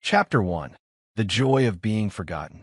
Chapter 1. The Joy of Being Forgotten.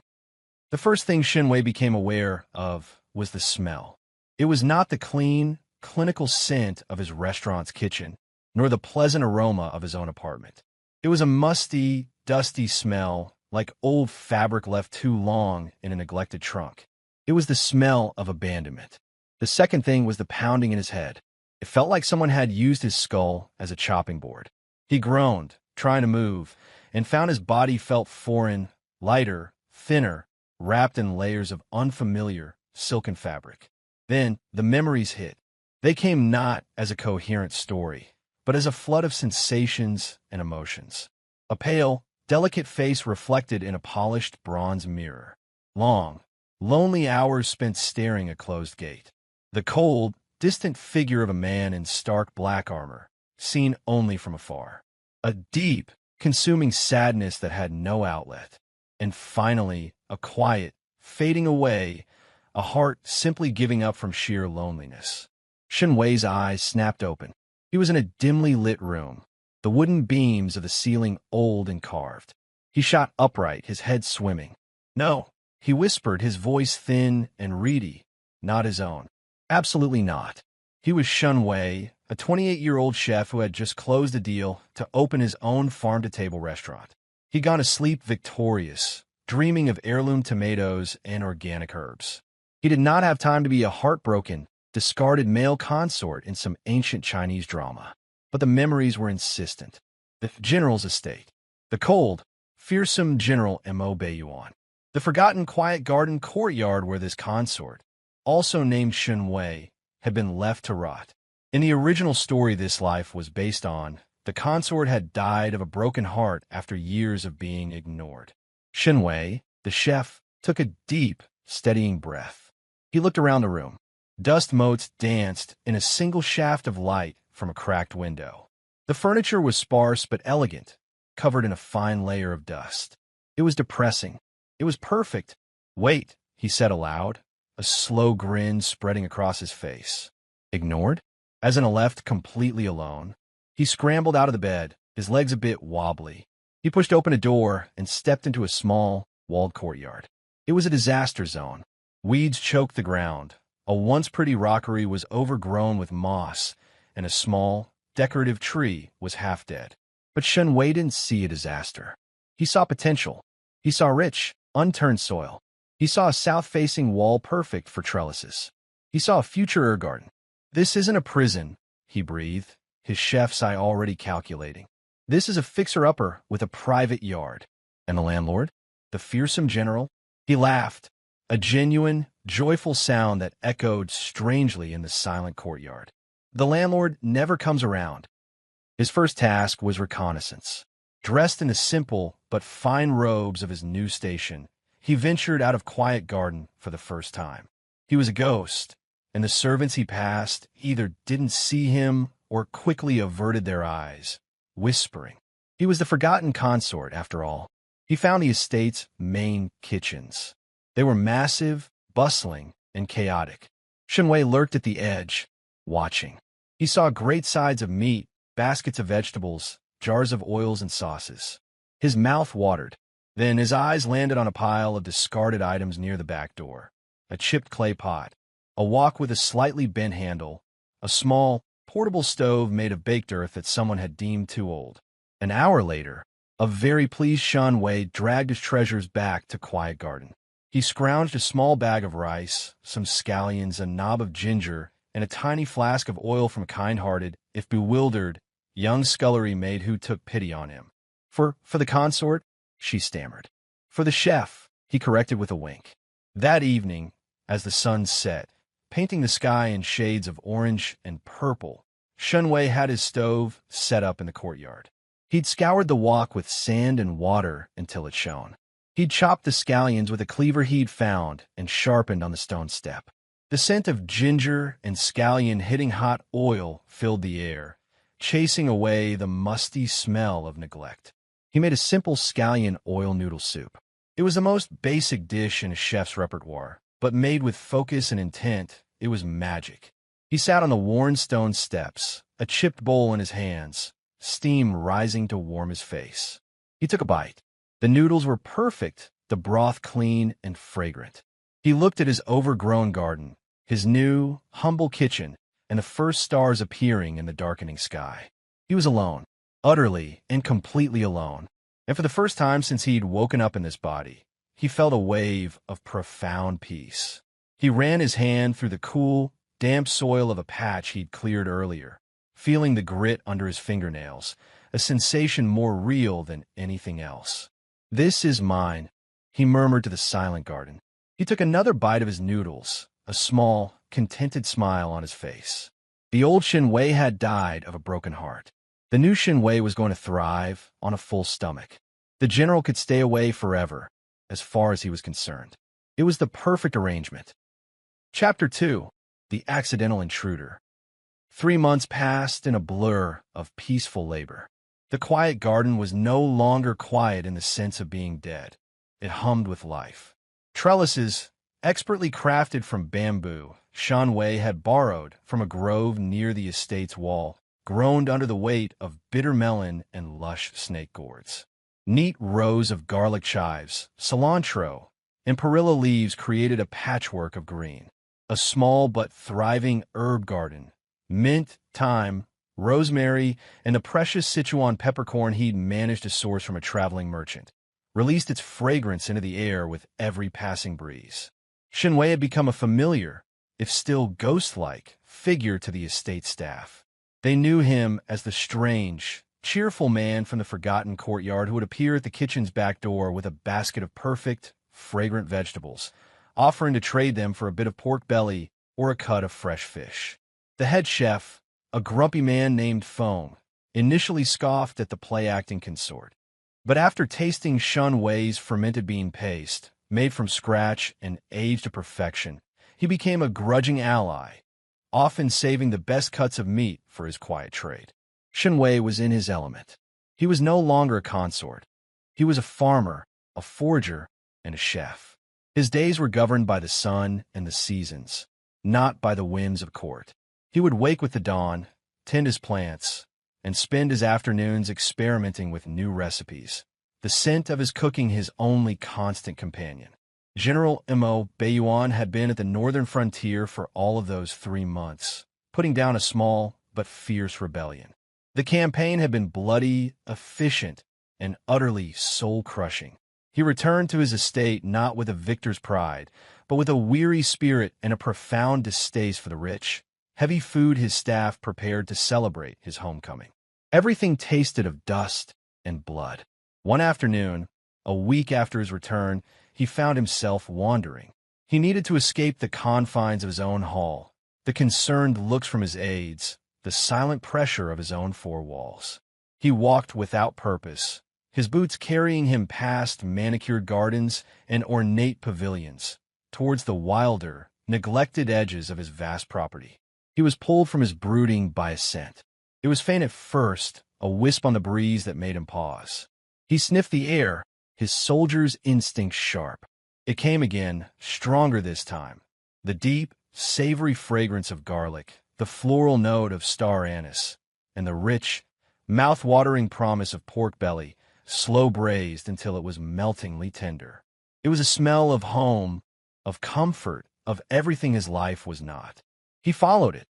The first thing Shinwei became aware of was the smell. It was not the clean, clinical scent of his restaurant's kitchen, nor the pleasant aroma of his own apartment. It was a musty, dusty smell, like old fabric left too long in a neglected trunk. It was the smell of abandonment. The second thing was the pounding in his head. It felt like someone had used his skull as a chopping board. He groaned, trying to move, and found his body felt foreign, lighter, thinner, wrapped in layers of unfamiliar, silken fabric. Then the memories hit. They came not as a coherent story, but as a flood of sensations and emotions. A pale, delicate face reflected in a polished bronze mirror. Long, lonely hours spent staring at a closed gate. The cold, distant figure of a man in stark black armor, seen only from afar. A deep, consuming sadness that had no outlet. And finally, a quiet, fading away, a heart simply giving up from sheer loneliness. Shinwei's eyes snapped open. He was in a dimly lit room, the wooden beams of the ceiling old and carved. He shot upright, his head swimming. "No," he whispered, his voice thin and reedy. Not his own. Absolutely not. He was Shinwei, a 28-year-old chef who had just closed a deal to open his own farm-to-table restaurant. He'd gone to sleep victorious, dreaming of heirloom tomatoes and organic herbs. He did not have time to be a heartbroken, discarded male consort in some ancient Chinese drama. But the memories were insistent. The general's estate. The cold, fearsome general Mo Beiyuan. The forgotten quiet garden courtyard where this consort, also named Shinwei, had been left to rot. In the original story this life was based on, the consort had died of a broken heart after years of being ignored. Shinwei, the chef, took a deep, steadying breath. He looked around the room. Dust motes danced in a single shaft of light from a cracked window. The furniture was sparse but elegant, covered in a fine layer of dust. It was depressing. It was perfect. "Wait," he said aloud, a slow grin spreading across his face. Ignored? As in left completely alone. He scrambled out of the bed, his legs a bit wobbly. He pushed open a door and stepped into a small, walled courtyard. It was a disaster zone. Weeds choked the ground. A once pretty rockery was overgrown with moss, and a small, decorative tree was half dead. But Shinwei didn't see a disaster. He saw potential. He saw rich, unturned soil. He saw a south-facing wall perfect for trellises. He saw a future herb garden. "This isn't a prison," he breathed, his chef's eye already calculating. "This is a fixer-upper with a private yard." And the landlord? The fearsome general? He laughed, a genuine, joyful sound that echoed strangely in the silent courtyard. The landlord never comes around. His first task was reconnaissance. Dressed in the simple but fine robes of his new station, he ventured out of quiet garden for the first time. He was a ghost, and the servants he passed either didn't see him or quickly averted their eyes, whispering. He was the forgotten consort, after all. He found the estate's main kitchens. They were massive, bustling, and chaotic. Shinwei lurked at the edge, watching. He saw great sides of meat, baskets of vegetables, jars of oils and sauces. His mouth watered. Then his eyes landed on a pile of discarded items near the back door. A chipped clay pot, a wok with a slightly bent handle, a small, portable stove made of baked earth that someone had deemed too old. An hour later, a very pleased Shinwei dragged his treasures back to quiet garden. He scrounged a small bag of rice, some scallions, a knob of ginger, and a tiny flask of oil from a kind-hearted, if bewildered, young scullery maid who took pity on him. For the consort?" she stammered. "For the chef," he corrected with a wink. That evening, as the sun set, painting the sky in shades of orange and purple, Shinwei had his stove set up in the courtyard. He'd scoured the wok with sand and water until it shone. He'd chopped the scallions with a cleaver he'd found and sharpened on the stone step. The scent of ginger and scallion hitting hot oil filled the air, chasing away the musty smell of neglect. He made a simple scallion oil noodle soup. It was the most basic dish in a chef's repertoire, but made with focus and intent, it was magic. He sat on the worn stone steps, a chipped bowl in his hands, steam rising to warm his face. He took a bite. The noodles were perfect, the broth clean and fragrant. He looked at his overgrown garden, his new, humble kitchen, and the first stars appearing in the darkening sky. He was alone, utterly and completely alone, and for the first time since he'd woken up in this body, he felt a wave of profound peace. He ran his hand through the cool, damp soil of a patch he'd cleared earlier, feeling the grit under his fingernails, a sensation more real than anything else. "This is mine," he murmured to the silent garden. He took another bite of his noodles, a small, contented smile on his face. The old Shinwei had died of a broken heart. The new Shinwei was going to thrive on a full stomach. The general could stay away forever, as far as he was concerned. It was the perfect arrangement. Chapter 2. The Accidental Intruder. 3 months passed in a blur of peaceful labor. The quiet garden was no longer quiet in the sense of being dead. It hummed with life. Trellises, expertly crafted from bamboo, Shanwei had borrowed from a grove near the estate's wall, groaned under the weight of bitter melon and lush snake gourds. Neat rows of garlic chives, cilantro, and perilla leaves created a patchwork of green. A small but thriving herb garden, mint, thyme, rosemary, and the precious Sichuan peppercorn he'd managed to source from a traveling merchant, released its fragrance into the air with every passing breeze. Shinwei had become a familiar, if still ghost-like, figure to the estate staff. They knew him as the strange, cheerful man from the forgotten courtyard who would appear at the kitchen's back door with a basket of perfect, fragrant vegetables, offering to trade them for a bit of pork belly or a cut of fresh fish. The head chef, a grumpy man named Foam, initially scoffed at the play-acting consort. But after tasting Shun Wei's fermented bean paste, made from scratch and aged to perfection, he became a grudging ally, often saving the best cuts of meat for his quiet trade. Shun Wei was in his element. He was no longer a consort. He was a farmer, a forger, and a chef. His days were governed by the sun and the seasons, not by the whims of court. He would wake with the dawn, tend his plants, and spend his afternoons experimenting with new recipes, the scent of his cooking his only constant companion. General Mo Beiyuan had been at the northern frontier for all of those 3 months, putting down a small but fierce rebellion. The campaign had been bloody, efficient, and utterly soul-crushing. He returned to his estate not with a victor's pride, but with a weary spirit and a profound distaste for the rich, heavy food his staff prepared to celebrate his homecoming. Everything tasted of dust and blood. One afternoon, a week after his return, he found himself wandering. He needed to escape the confines of his own hall, the concerned looks from his aides, the silent pressure of his own 4 walls. He walked without purpose, his boots carrying him past manicured gardens and ornate pavilions, towards the wilder, neglected edges of his vast property. He was pulled from his brooding by a scent. It was faint at first, a wisp on the breeze that made him pause. He sniffed the air, his soldier's instinct sharp. It came again, stronger this time. The deep, savory fragrance of garlic, the floral note of star anise, and the rich, mouth-watering promise of pork belly, slow braised until it was meltingly tender. It was a smell of home, of comfort, of everything his life was not. He followed it,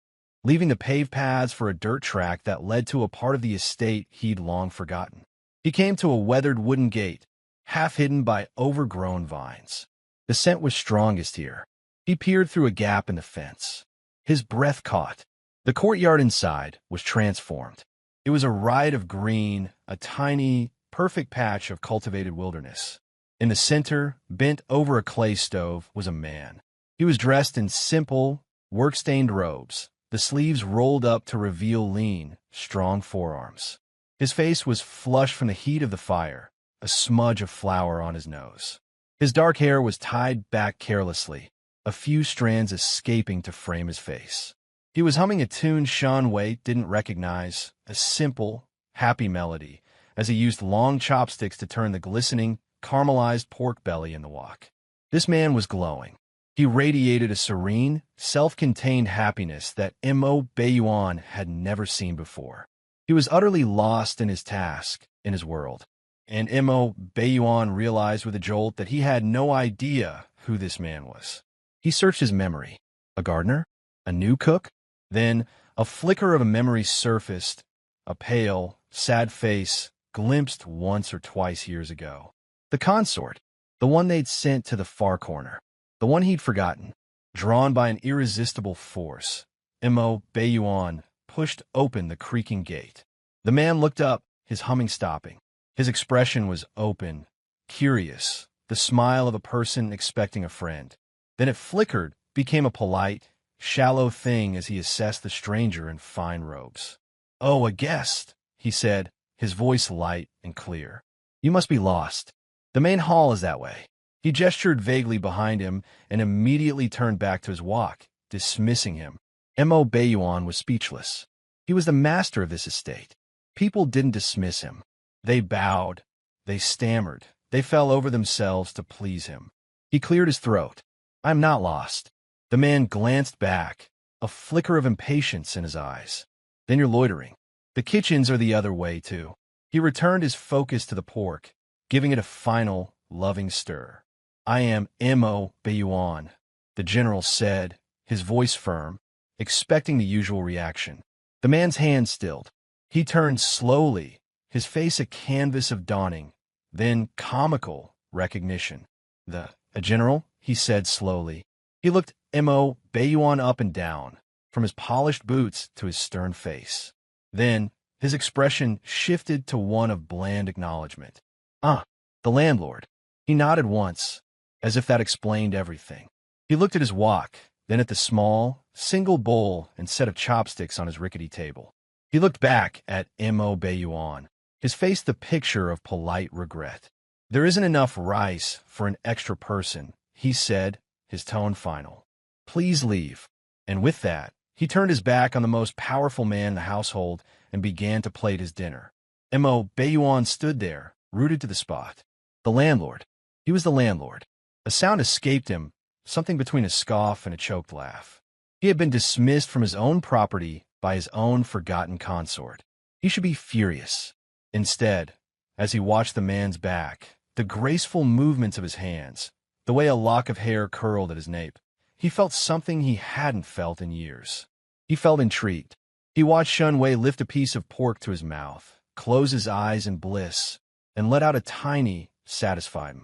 leaving the paved paths for a dirt track that led to a part of the estate he'd long forgotten. He came to a weathered wooden gate, half hidden by overgrown vines. The scent was strongest here. He peered through a gap in the fence. His breath caught. The courtyard inside was transformed. It was a riot of green, a tiny, perfect patch of cultivated wilderness. In the center, bent over a clay stove, was a man. He was dressed in simple, work-stained robes, the sleeves rolled up to reveal lean, strong forearms. His face was flushed from the heat of the fire, a smudge of flour on his nose. His dark hair was tied back carelessly, a few strands escaping to frame his face. He was humming a tune Sean Wei didn't recognize, a simple, happy melody, as he used long chopsticks to turn the glistening, caramelized pork belly in the wok. This man was glowing. He radiated a serene, self-contained happiness that Mo Beiyuan had never seen before. He was utterly lost in his task, in his world. and Mo Bayuan realized with a jolt that he had no idea who this man was. He searched his memory. A gardener? A new cook? Then a flicker of a memory surfaced, a pale, sad face glimpsed once or twice years ago. The consort, the one they'd sent to the far corner, the one he'd forgotten. Drawn by an irresistible force, Mo Bayuan pushed open the creaking gate. The man looked up, his humming stopping. His expression was open, curious, the smile of a person expecting a friend. Then it flickered, became a polite, shallow thing as he assessed the stranger in fine robes. "Oh, a guest," he said, his voice light and clear. "You must be lost. The main hall is that way." He gestured vaguely behind him and immediately turned back to his walk, dismissing him. Mo Bayuan was speechless. He was the master of this estate. People didn't dismiss him. They bowed, they stammered, they fell over themselves to please him. He cleared his throat. "I'm not lost." The man glanced back, a flicker of impatience in his eyes. "Then you're loitering. The kitchens are the other way, too." He returned his focus to the pork, giving it a final, loving stir. "I am Mo Bayuan," the general said, his voice firm, expecting the usual reaction. The man's hand stilled. He turned slowly, his face a canvas of dawning, then comical recognition. A general," he said slowly. He looked Mo Bayuan up and down, from his polished boots to his stern face. Then his expression shifted to one of bland acknowledgement. "Ah, the landlord." He nodded once, as if that explained everything. He looked at his wok, then at the small, single bowl and set of chopsticks on his rickety table. He looked back at Mo Bayuan, his face the picture of polite regret. "There isn't enough rice for an extra person," he said, his tone final. "Please leave." And with that, he turned his back on the most powerful man in the household and began to plate his dinner. Mo Bayuan stood there, rooted to the spot. The landlord. He was the landlord. A sound escaped him, something between a scoff and a choked laugh. He had been dismissed from his own property by his own forgotten consort. He should be furious. Instead, as he watched the man's back, the graceful movements of his hands, the way a lock of hair curled at his nape, he felt something he hadn't felt in years. He felt intrigued. He watched Shun Wei lift a piece of pork to his mouth, close his eyes in bliss, and let out a tiny, satisfied.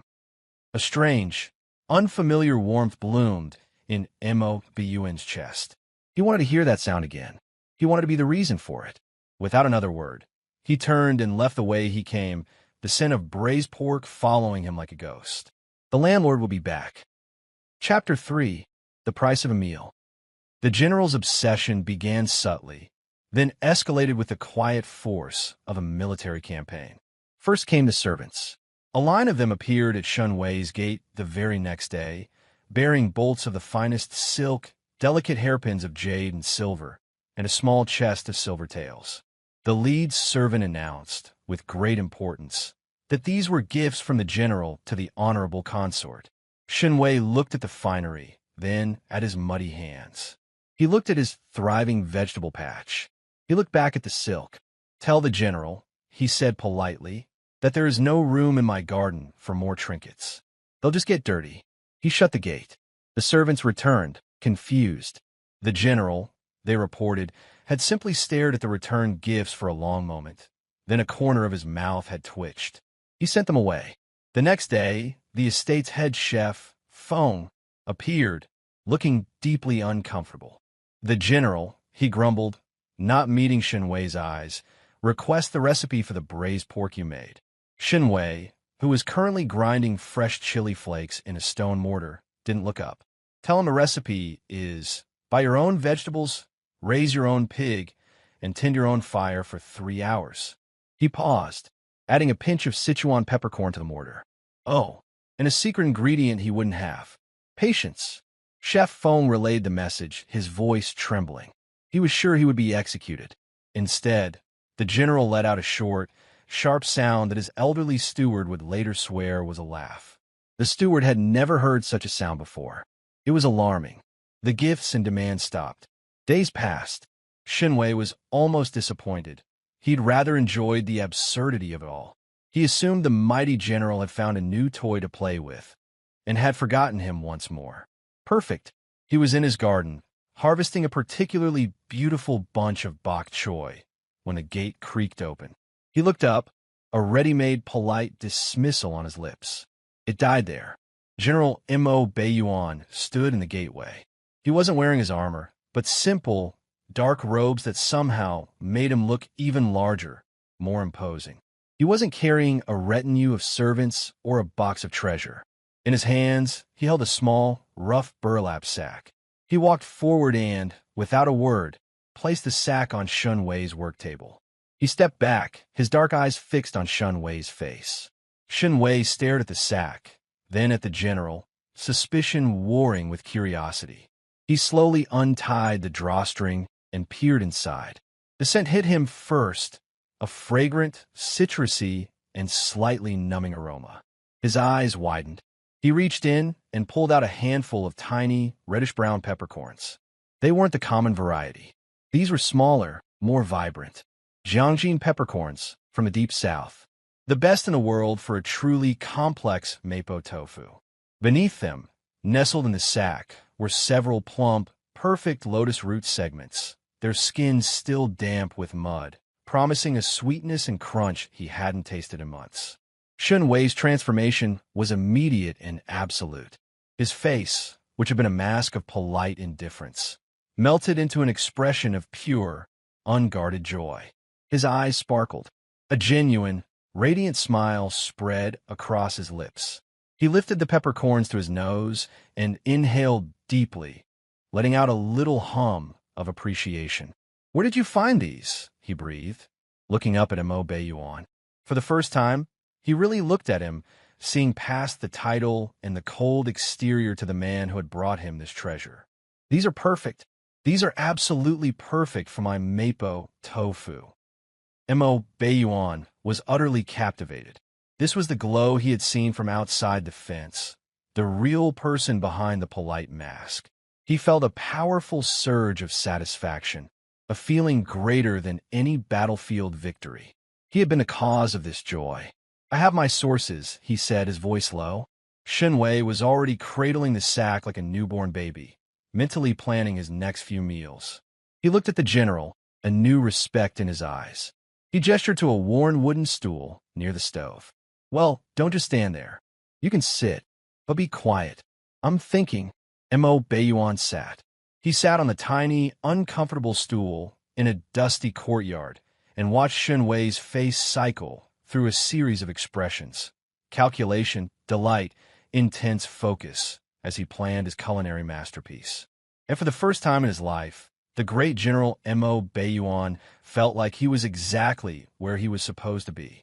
A strange, unfamiliar warmth bloomed in Mo Bayuan's chest. He wanted to hear that sound again. He wanted to be the reason for it. Without another word, he turned and left the way he came, the scent of braised pork following him like a ghost. The landlord will be back. Chapter 3. The Price of a Meal. The general's obsession began subtly, then escalated with the quiet force of a military campaign. First came the servants. A line of them appeared at Shun Wei's gate the very next day, bearing bolts of the finest silk, delicate hairpins of jade and silver, and a small chest of silver tails. The lead servant announced, with great importance, that these were gifts from the general to the honorable consort. Shun Wei looked at the finery, then at his muddy hands. He looked at his thriving vegetable patch. He looked back at the silk. "Tell the general," he said politely, "that there is no room in my garden for more trinkets. They'll just get dirty." He shut the gate. The servants returned, confused. The general, they reported, had simply stared at the returned gifts for a long moment. Then a corner of his mouth had twitched. He sent them away. The next day, the estate's head chef, Feng, appeared, looking deeply uncomfortable. "The general," he grumbled, not meeting Shun Wei's eyes, "request the recipe for the braised pork you made." Shun Wei, who was currently grinding fresh chili flakes in a stone mortar, didn't look up. "Tell him the recipe is, buy your own vegetables, raise your own pig, and tend your own fire for 3 hours. He paused, adding a pinch of Sichuan peppercorn to the mortar. "Oh, and a secret ingredient he wouldn't have. Patience." Chef Feng relayed the message, his voice trembling. He was sure he would be executed. Instead, the general let out a short, sharp sound that his elderly steward would later swear was a laugh. The steward had never heard such a sound before. It was alarming. The gifts and demands stopped. Days passed. Shun Wei was almost disappointed. He'd rather enjoyed the absurdity of it all. He assumed the mighty general had found a new toy to play with, and had forgotten him once more. Perfect. He was in his garden, harvesting a particularly beautiful bunch of bok choy, when the gate creaked open. He looked up, a ready-made polite dismissal on his lips. It died there. General Mo Baiyuan stood in the gateway. He wasn't wearing his armor, but simple, dark robes that somehow made him look even larger, more imposing. He wasn't carrying a retinue of servants or a box of treasure. In his hands, he held a small, rough burlap sack. He walked forward and, without a word, placed the sack on Shun Wei's work table. He stepped back, his dark eyes fixed on Shun Wei's face. Shun Wei stared at the sack, then at the general, suspicion warring with curiosity. He slowly untied the drawstring and peered inside. The scent hit him first, a fragrant, citrusy, and slightly numbing aroma. His eyes widened. He reached in and pulled out a handful of tiny, reddish-brown peppercorns. They weren't the common variety. These were smaller, more vibrant. Jiangjin peppercorns from the deep south. The best in the world for a truly complex mapo tofu. Beneath them, nestled in the sack, were several plump, perfect lotus root segments, their skins still damp with mud, promising a sweetness and crunch he hadn't tasted in months. Shun Wei's transformation was immediate and absolute. His face, which had been a mask of polite indifference, melted into an expression of pure, unguarded joy. His eyes sparkled. A genuine, radiant smile spread across his lips. He lifted the peppercorns to his nose and inhaled deeply, letting out a little hum of appreciation. "Where did you find these?" he breathed, looking up at Mo Baiyuan. For the first time, he really looked at him, seeing past the title and the cold exterior to the man who had brought him this treasure. "These are perfect. These are absolutely perfect for my mapo tofu." Mo Baiyuan was utterly captivated. This was the glow he had seen from outside the fence, the real person behind the polite mask. He felt a powerful surge of satisfaction, a feeling greater than any battlefield victory. He had been the cause of this joy. "I have my sources," he said, his voice low. Shun Wei was already cradling the sack like a newborn baby, mentally planning his next few meals. He looked at the general, a new respect in his eyes. He gestured to a worn wooden stool near the stove. "Well, don't just stand there. You can sit, but be quiet. I'm thinking." Mo Baiyuan sat. He sat on the tiny, uncomfortable stool in a dusty courtyard and watched Shun Wei's face cycle through a series of expressions: calculation, delight, intense focus, as he planned his culinary masterpiece. And for the first time in his life, the great General Mo Baiyuan felt like he was exactly where he was supposed to be.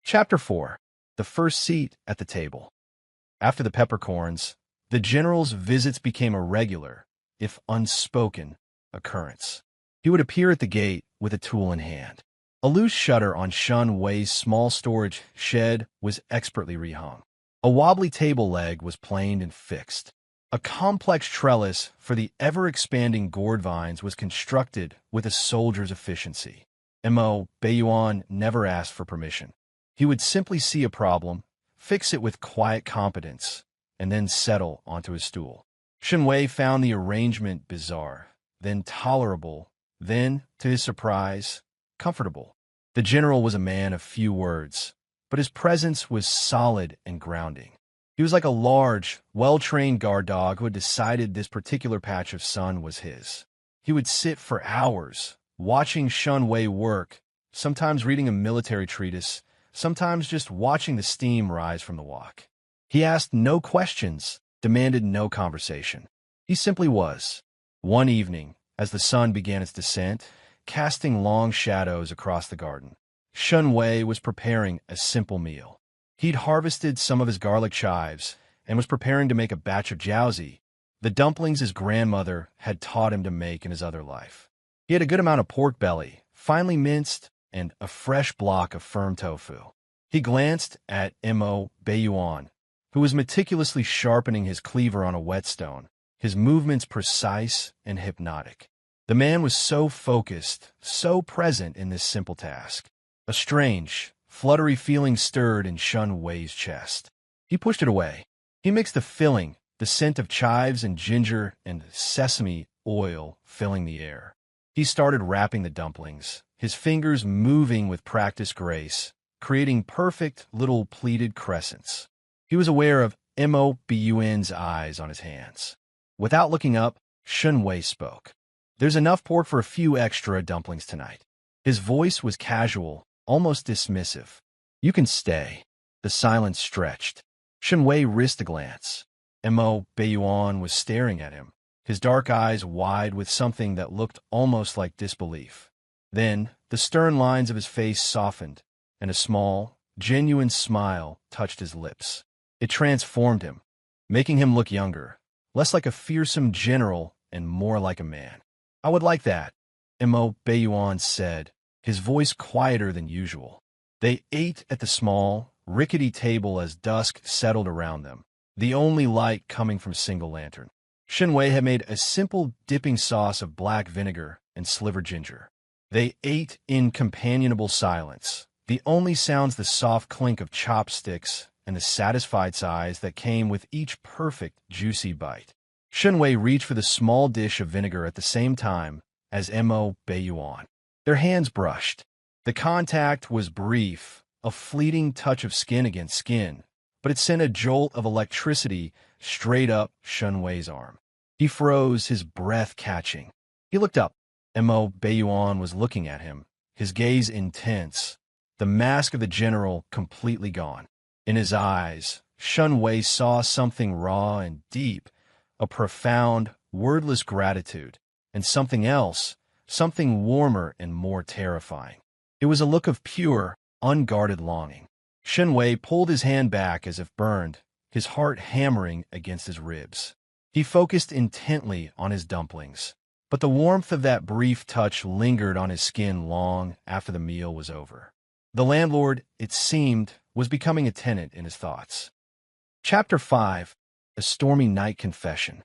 Chapter 4. The First Seat at the Table. After the peppercorns, the general's visits became a regular, if unspoken, occurrence. He would appear at the gate with a tool in hand. A loose shutter on Shun Wei's small storage shed was expertly rehung. A wobbly table leg was planed and fixed. A complex trellis for the ever-expanding gourd vines was constructed with a soldier's efficiency. Mo Baiyuan never asked for permission. He would simply see a problem, fix it with quiet competence, and then settle onto his stool. Shun Wei found the arrangement bizarre, then tolerable, then, to his surprise, comfortable. The general was a man of few words, but his presence was solid and grounding. He was like a large, well-trained guard dog who had decided this particular patch of sun was his. He would sit for hours, watching Shun Wei work, sometimes reading a military treatise, sometimes just watching the steam rise from the wok. He asked no questions, demanded no conversation. He simply was. One evening, as the sun began its descent, casting long shadows across the garden, Shun Wei was preparing a simple meal. He'd harvested some of his garlic chives and was preparing to make a batch of jiaozi, the dumplings his grandmother had taught him to make in his other life. He had a good amount of pork belly, finely minced, and a fresh block of firm tofu. He glanced at Mo Baiyuan, who was meticulously sharpening his cleaver on a whetstone, his movements precise and hypnotic. The man was so focused, so present in this simple task. A strange, Fluttery feelings stirred in Shun Wei's chest. He pushed it away. He mixed the filling, the scent of chives and ginger and sesame oil filling the air. He started wrapping the dumplings, his fingers moving with practiced grace, creating perfect little pleated crescents. He was aware of Mo Bun's eyes on his hands. Without looking up, Shun Wei spoke. "There's enough pork for a few extra dumplings tonight." His voice was casual, almost dismissive. "You can stay." The silence stretched. Shun Wei risked a glance. Mo Bun was staring at him, his dark eyes wide with something that looked almost like disbelief. Then, the stern lines of his face softened, and a small, genuine smile touched his lips. It transformed him, making him look younger, less like a fearsome general and more like a man. "I would like that," Mo Bun said, his voice quieter than usual. They ate at the small, rickety table as dusk settled around them, the only light coming from a single lantern. Shun Wei had made a simple dipping sauce of black vinegar and slivered ginger. They ate in companionable silence, the only sounds the soft clink of chopsticks and the satisfied sighs that came with each perfect, juicy bite. Shun Wei reached for the small dish of vinegar at the same time as Mo Bun. Their hands brushed. The contact was brief, a fleeting touch of skin against skin, but it sent a jolt of electricity straight up Shun Wei's arm. He froze, his breath catching. He looked up. Mo Bun was looking at him, his gaze intense, the mask of the general completely gone. In his eyes, Shun Wei saw something raw and deep, a profound, wordless gratitude, and something else, something warmer and more terrifying. It was a look of pure, unguarded longing. Shun Wei pulled his hand back as if burned, his heart hammering against his ribs. He focused intently on his dumplings, but the warmth of that brief touch lingered on his skin long after the meal was over. The landlord, it seemed, was becoming a tenant in his thoughts. Chapter 5. A Stormy Night Confession.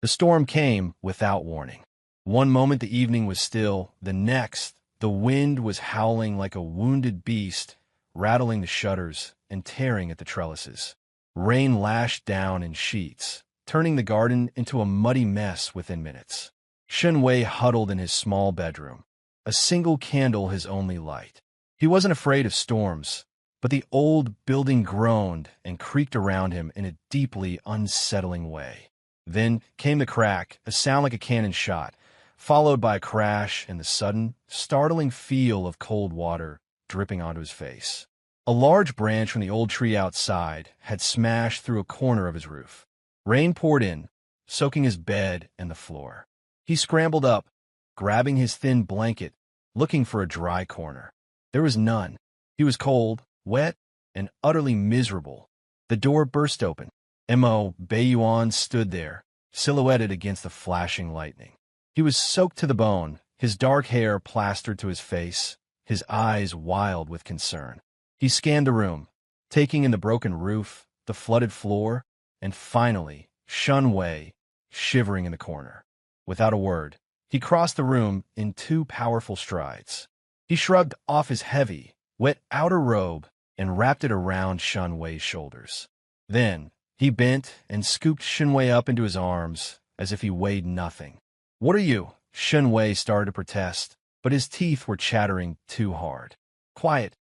The storm came without warning. One moment the evening was still, the next, the wind was howling like a wounded beast, rattling the shutters and tearing at the trellises. Rain lashed down in sheets, turning the garden into a muddy mess within minutes. Shun Wei huddled in his small bedroom, a single candle his only light. He wasn't afraid of storms, but the old building groaned and creaked around him in a deeply unsettling way. Then came the crack, a sound like a cannon shot, followed by a crash and the sudden, startling feel of cold water dripping onto his face. A large branch from the old tree outside had smashed through a corner of his roof. Rain poured in, soaking his bed and the floor. He scrambled up, grabbing his thin blanket, looking for a dry corner. There was none. He was cold, wet, and utterly miserable. The door burst open. Mo Bun stood there, silhouetted against the flashing lightning. He was soaked to the bone, his dark hair plastered to his face, his eyes wild with concern. He scanned the room, taking in the broken roof, the flooded floor, and finally, Shun Wei, shivering in the corner. Without a word, he crossed the room in 2 powerful strides. He shrugged off his heavy, wet outer robe and wrapped it around Shun Wei's shoulders. Then, he bent and scooped Shun Wei up into his arms as if he weighed nothing. "What are you?" Shun Wei started to protest, but his teeth were chattering too hard. "Quiet,"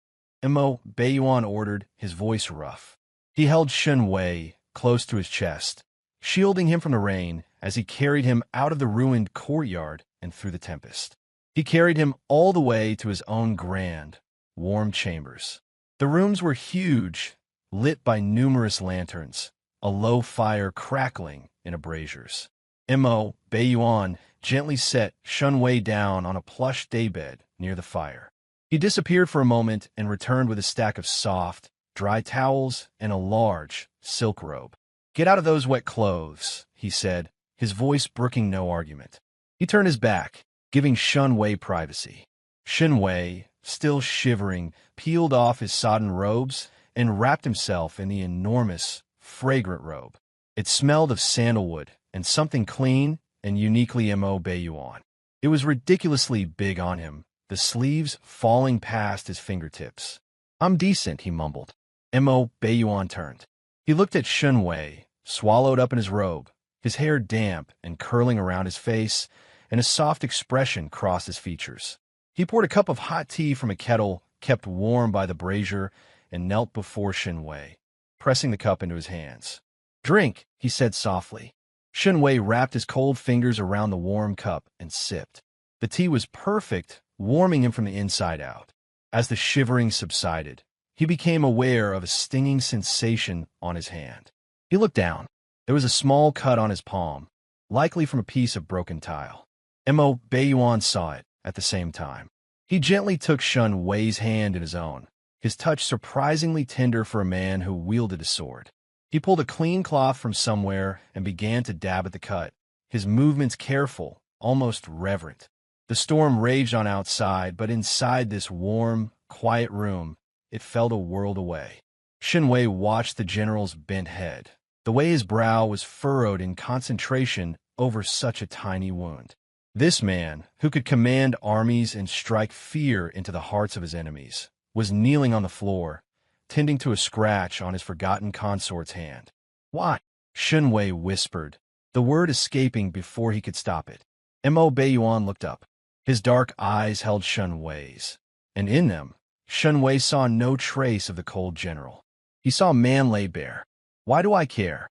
Mo Bun ordered, his voice rough. He held Shun Wei close to his chest, shielding him from the rain as he carried him out of the ruined courtyard and through the tempest. He carried him all the way to his own grand, warm chambers. The rooms were huge, lit by numerous lanterns, a low fire crackling in a braziers. Mo Bun gently set Shun Wei down on a plush daybed near the fire. He disappeared for a moment and returned with a stack of soft, dry towels and a large, silk robe. "Get out of those wet clothes," he said, his voice brooking no argument. He turned his back, giving Shun Wei privacy. Shun Wei, still shivering, peeled off his sodden robes and wrapped himself in the enormous, fragrant robe. It smelled of sandalwood and something clean and uniquely Mo Bun. It was ridiculously big on him, the sleeves falling past his fingertips. I'm decent, he mumbled. Mo Beiyuan turned. He looked at Shun Wei, swallowed up in his robe, his hair damp and curling around his face, and a soft expression crossed his features. He poured a cup of hot tea from a kettle kept warm by the brazier and knelt before Shun Wei, pressing the cup into his hands. Drink, he said softly. Shun Wei wrapped his cold fingers around the warm cup and sipped. The tea was perfect, warming him from the inside out. As the shivering subsided, he became aware of a stinging sensation on his hand. He looked down. There was a small cut on his palm, likely from a piece of broken tile. Mo Beiyuan saw it at the same time. He gently took Shun Wei's hand in his own, his touch surprisingly tender for a man who wielded a sword. He pulled a clean cloth from somewhere and began to dab at the cut, his movements careful, almost reverent. The storm raged on outside, but inside this warm, quiet room, it felt a world away. Shun Wei watched the general's bent head, the way his brow was furrowed in concentration over such a tiny wound. This man, who could command armies and strike fear into the hearts of his enemies, was kneeling on the floor, tending to a scratch on his forgotten consort's hand. Why? Shun Wei whispered, the word escaping before he could stop it. Mo Beiyuan looked up. His dark eyes held Shun Wei's, and in them, Shun Wei saw no trace of the cold general. He saw a man lay bare. Why do I care?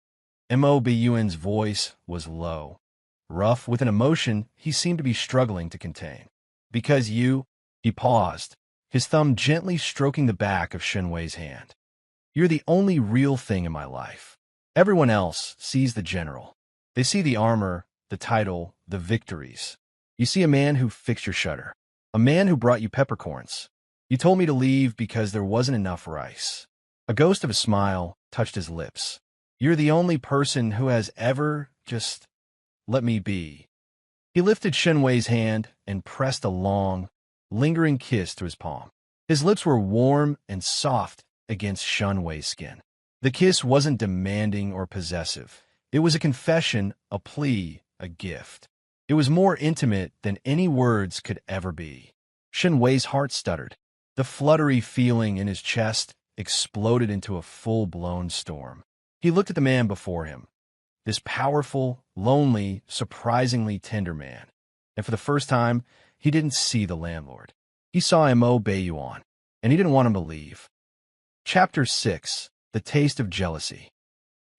Mo Beiyuan's voice was low, rough with an emotion he seemed to be struggling to contain. Because you, he paused, his thumb gently stroking the back of Shun Wei's hand. You're the only real thing in my life. Everyone else sees the general. They see the armor, the title, the victories. You see a man who fixed your shutter, a man who brought you peppercorns. You told me to leave because there wasn't enough rice. A ghost of a smile touched his lips. You're the only person who has ever just let me be. He lifted Shun Wei's hand and pressed a long, lingering kiss to his palm. His lips were warm and soft against Shun Wei's skin. The kiss wasn't demanding or possessive. It was a confession, a plea, a gift. It was more intimate than any words could ever be. Shun Wei's heart stuttered. The fluttery feeling in his chest exploded into a full-blown storm. He looked at the man before him, this powerful, lonely, surprisingly tender man. And for the first time, he didn't see the landlord. He saw Mo Beiyuan, and he didn't want him to leave. Chapter 6. The Taste of Jealousy.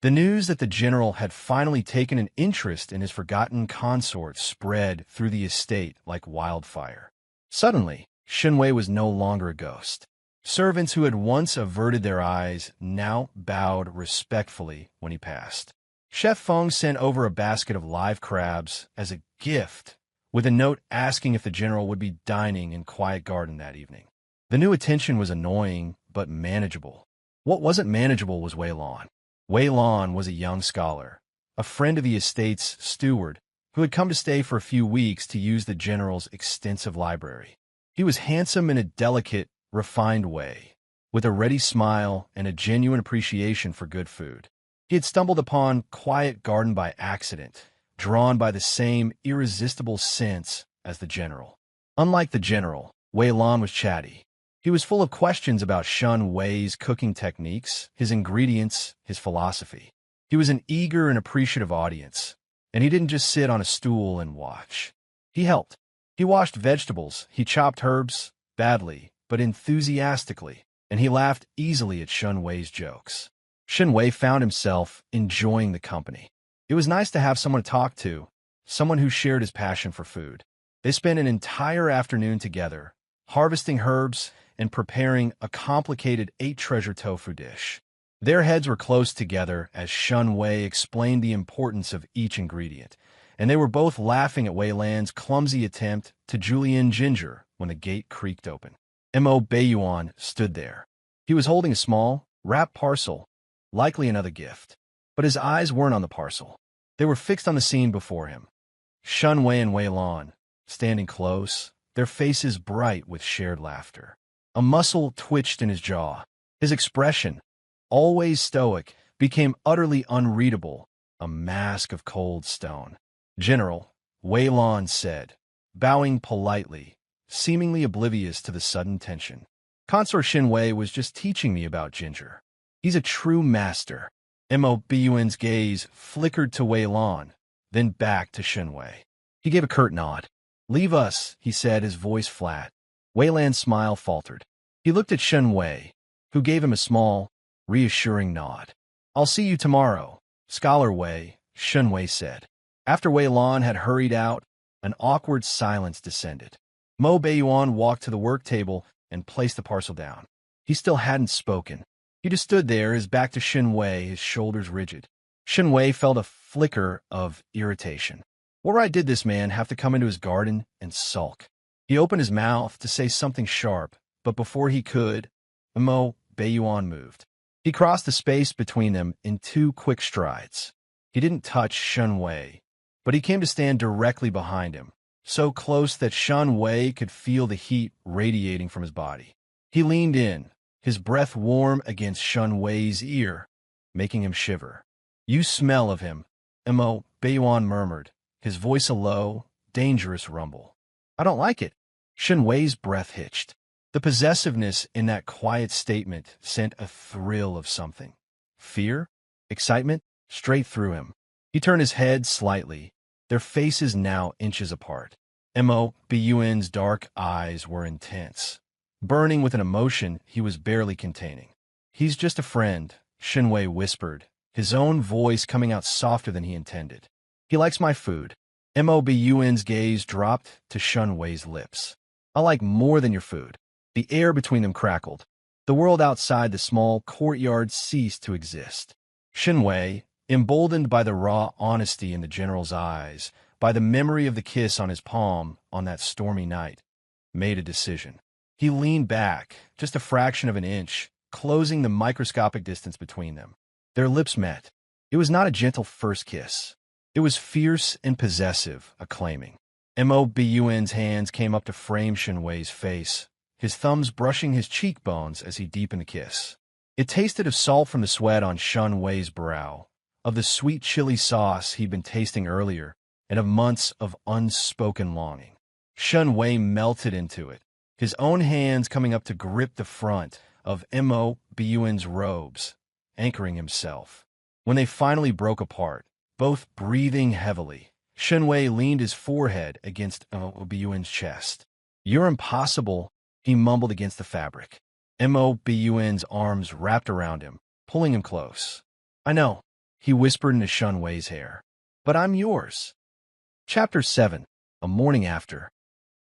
The news that the general had finally taken an interest in his forgotten consort spread through the estate like wildfire. Suddenly, Shun Wei was no longer a ghost. Servants who had once averted their eyes now bowed respectfully when he passed. Chef Feng sent over a basket of live crabs as a gift, with a note asking if the general would be dining in Quiet Garden that evening. The new attention was annoying, but manageable. What wasn't manageable was Wei Lan. Wei Lan was a young scholar, a friend of the estate's steward, who had come to stay for a few weeks to use the general's extensive library. He was handsome in a delicate, refined way, with a ready smile and a genuine appreciation for good food. He had stumbled upon Quiet Garden by accident, drawn by the same irresistible sense as the general. Unlike the general, Wei Lan was chatty. He was full of questions about Shun Wei's cooking techniques, his ingredients, his philosophy. He was an eager and appreciative audience, and he didn't just sit on a stool and watch. He helped. He washed vegetables, he chopped herbs, badly, but enthusiastically, and he laughed easily at Shun Wei's jokes. Shun Wei found himself enjoying the company. It was nice to have someone to talk to, someone who shared his passion for food. They spent an entire afternoon together, harvesting herbs and preparing a complicated 8-treasure tofu dish. Their heads were close together as Shun Wei explained the importance of each ingredient, and they were both laughing at Wei Lan's clumsy attempt to julienne ginger when the gate creaked open. Mo Beiyuan stood there. He was holding a small, wrapped parcel, likely another gift. But his eyes weren't on the parcel. They were fixed on the scene before him. Shun Wei and Wei Lan, standing close, their faces bright with shared laughter. A muscle twitched in his jaw. His expression, always stoic, became utterly unreadable, a mask of cold stone. General, Wei Lan said, bowing politely, seemingly oblivious to the sudden tension. Consort Shinwei was just teaching me about Ginger. He's a true master. Mo Buyuan's gaze flickered to Wei Lan, then back to Shinwei. He gave a curt nod. "Leave us," he said, his voice flat. Wei Lan's smile faltered. He looked at Shinwei, who gave him a small, reassuring nod. "I'll see you tomorrow, Scholar Wei," Shinwei said. After Wei Lan had hurried out, an awkward silence descended. Mo Beiyuan walked to the work table and placed the parcel down. He still hadn't spoken. He just stood there, his back to Shinwei, his shoulders rigid. Shinwei felt a flicker of irritation. What right did this man have to come into his garden and sulk? He opened his mouth to say something sharp, but before he could, Mo Beiyuan moved. He crossed the space between them in 2 quick strides. He didn't touch Shinwei, but he came to stand directly behind him, so close that Shinwei could feel the heat radiating from his body. He leaned in, his breath warm against Shinwei's ear, making him shiver. "You smell of him," Mo Beiyuan murmured, his voice a low, dangerous rumble. "I don't like it." Shinwei's breath hitched. The possessiveness in that quiet statement sent a thrill of something. Fear? Excitement? Straight through him. He turned his head slightly, their faces now inches apart. Mo Buyuan's dark eyes were intense, burning with an emotion he was barely containing. "He's just a friend," Shinwei whispered, his own voice coming out softer than he intended. "He likes my food." Mo Buyuan's gaze dropped to Shinwei's lips. "I like more than your food." The air between them crackled. The world outside the small courtyard ceased to exist. Shinwei, emboldened by the raw honesty in the general's eyes, by the memory of the kiss on his palm on that stormy night, made a decision. He leaned back, just a fraction of an inch, closing the microscopic distance between them. Their lips met. It was not a gentle first kiss. It was fierce and possessive, acclaiming. Mo Buyuan's hands came up to frame Shinwei's face, his thumbs brushing his cheekbones as he deepened the kiss. It tasted of salt from the sweat on Shinwei's brow, of the sweet chili sauce he'd been tasting earlier, and of months of unspoken longing. Shinwei melted into it, his own hands coming up to grip the front of Mo Buyuan's robes, anchoring himself. When they finally broke apart, both breathing heavily, Shinwei leaned his forehead against Mo Buyuan's chest. "You're impossible," he mumbled against the fabric. Mo Buyuan's arms wrapped around him, pulling him close. "I know," he whispered into Shinwei's hair, "but I'm yours." Chapter 7. A morning after.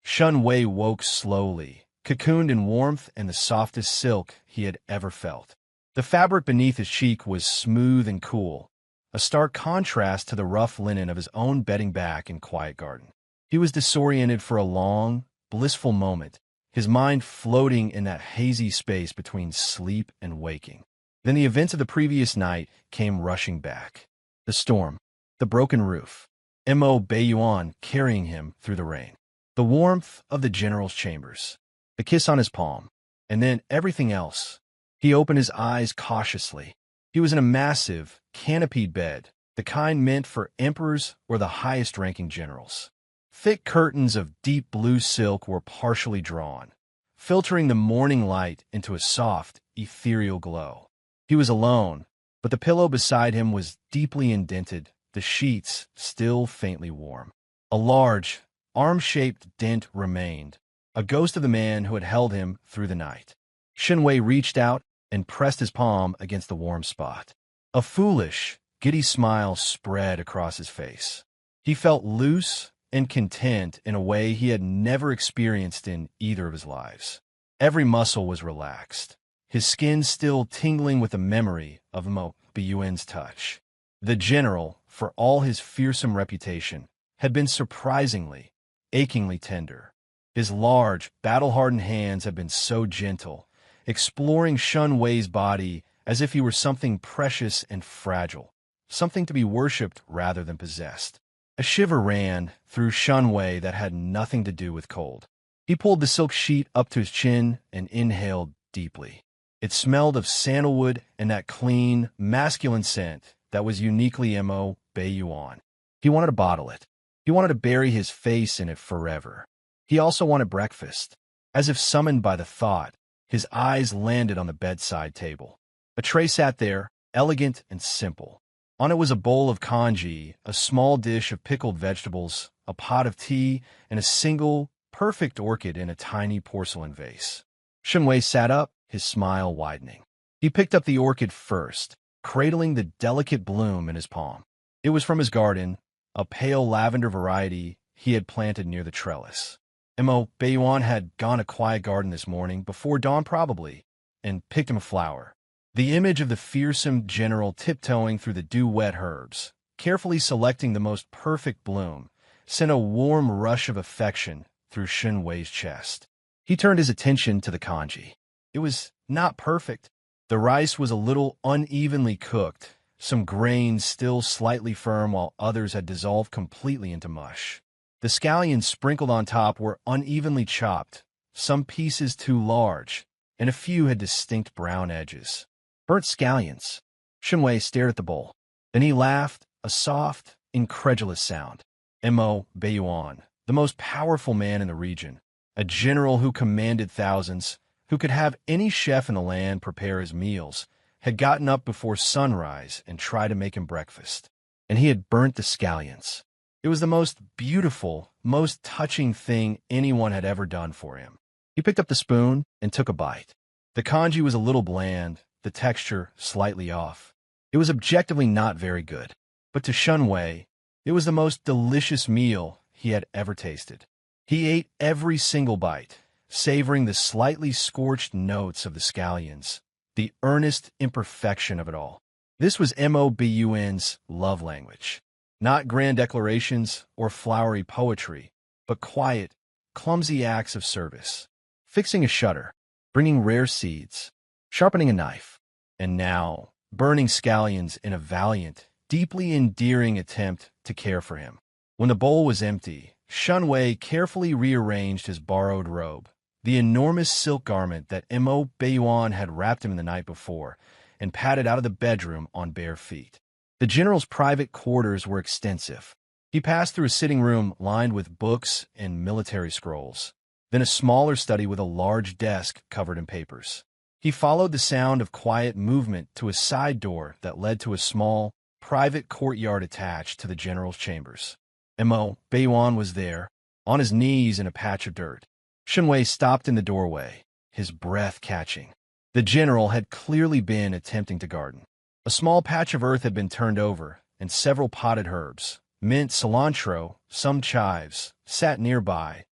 Shinwei woke slowly, cocooned in warmth and the softest silk he had ever felt. The fabric beneath his cheek was smooth and cool, a stark contrast to the rough linen of his own bedding back in quiet garden. He was disoriented for a long, blissful moment, his mind floating in that hazy space between sleep and waking. Then the events of the previous night came rushing back. The storm, the broken roof, Mo Beiyuan carrying him through the rain, the warmth of the general's chambers, the kiss on his palm, and then everything else. He opened his eyes cautiously. He was in a massive, canopied bed, the kind meant for emperors or the highest-ranking generals. Thick curtains of deep blue silk were partially drawn, filtering the morning light into a soft, ethereal glow. He was alone, but the pillow beside him was deeply indented, the sheets still faintly warm. A large, arm-shaped dent remained, a ghost of the man who had held him through the night. Shinwei reached out and pressed his palm against the warm spot. A foolish, giddy smile spread across his face. He felt loose and content in a way he had never experienced in either of his lives. Every muscle was relaxed, his skin still tingling with the memory of Mo Buyuan's touch. The general, for all his fearsome reputation, had been surprisingly, achingly tender. His large, battle-hardened hands had been so gentle, exploring Shinwei's body as if he were something precious and fragile, something to be worshipped rather than possessed. A shiver ran through Shinwei that had nothing to do with cold. He pulled the silk sheet up to his chin and inhaled deeply. It smelled of sandalwood and that clean, masculine scent that was uniquely Mo Beiyuan. He wanted to bottle it. He wanted to bury his face in it forever. He also wanted breakfast. As if summoned by the thought, His eyes landed on the bedside table. A tray sat there, elegant and simple. On it was a bowl of congee, a small dish of pickled vegetables, a pot of tea, and a single, perfect orchid in a tiny porcelain vase. Shenwei sat up, his smile widening. He picked up the orchid first, cradling the delicate bloom in his palm. It was from his garden, a pale lavender variety he had planted near the trellis. Mo Beiyuan had gone a quiet garden this morning, before dawn probably, and picked him a flower. The image of the fearsome general tiptoeing through the dew-wet herbs, carefully selecting the most perfect bloom, sent a warm rush of affection through Shenwei's chest. He turned his attention to the congee. It was not perfect. The rice was a little unevenly cooked, some grains still slightly firm while others had dissolved completely into mush. The scallions sprinkled on top were unevenly chopped, some pieces too large, and a few had distinct brown edges. Burnt scallions. Shenwei stared at the bowl. Then he laughed, a soft, incredulous sound. Mo Beiyuan, the most powerful man in the region, a general who commanded thousands, who could have any chef in the land prepare his meals, had gotten up before sunrise and tried to make him breakfast. And he had burnt the scallions. It was the most beautiful, most touching thing anyone had ever done for him. He picked up the spoon and took a bite. The congee was a little bland, the texture slightly off. It was objectively not very good, but to Shenwei, it was the most delicious meal he had ever tasted. He ate every single bite, savoring the slightly scorched notes of the scallions, the earnest imperfection of it all. This was Mo Beiyuan's love language. Not grand declarations or flowery poetry, but quiet, clumsy acts of service. Fixing a shutter, bringing rare seeds, sharpening a knife, and now burning scallions in a valiant, deeply endearing attempt to care for him. When the bowl was empty, Shenwei carefully rearranged his borrowed robe, the enormous silk garment that Mo Beiyuan had wrapped him in the night before, and padded out of the bedroom on bare feet. The general's private quarters were extensive. He passed through a sitting room lined with books and military scrolls, then a smaller study with a large desk covered in papers. He followed the sound of quiet movement to a side door that led to a small, private courtyard attached to the general's chambers. Mo Beiyuan was there, on his knees in a patch of dirt. Shenwei stopped in the doorway, his breath catching. The general had clearly been attempting to garden. A small patch of earth had been turned over, and several potted herbs, mint, cilantro, some chives, sat nearby,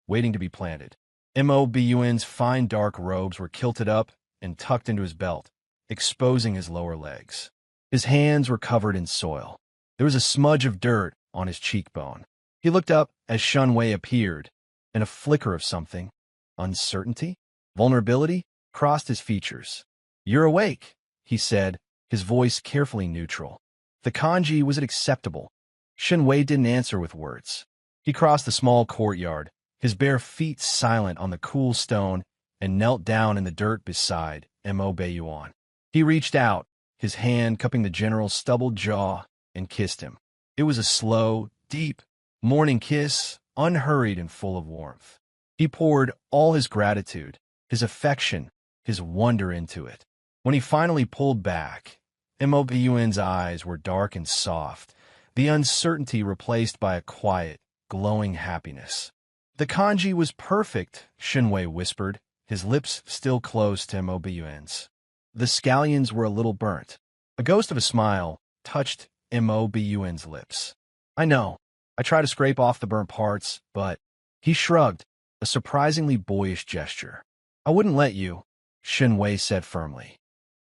waiting to be planted. Mo Beiyuan's fine dark robes were kilted up and tucked into his belt, exposing his lower legs. His hands were covered in soil. There was a smudge of dirt on his cheekbone. He looked up as Shenwei appeared, and a flicker of something, uncertainty, vulnerability, crossed his features. "You're awake," he said, his voice carefully neutral. The congee was acceptable. Shenwei didn't answer with words. He crossed the small courtyard, his bare feet silent on the cool stone, and knelt down in the dirt beside Mo Beiyuan. He reached out, his hand cupping the general's stubbled jaw, and kissed him. It was a slow, deep, morning kiss, unhurried and full of warmth. He poured all his gratitude, his affection, his wonder into it. When he finally pulled back, Mo Beiyuan's eyes were dark and soft, the uncertainty replaced by a quiet, glowing happiness. "The congee was perfect," Shenwei whispered, his lips still close to Mo Beiyuan's. The scallions were a little burnt. A ghost of a smile touched Mo Beiyuan's lips. "I know. I try to scrape off the burnt parts, but—" He shrugged, a surprisingly boyish gesture. "I wouldn't let you," Shenwei said firmly.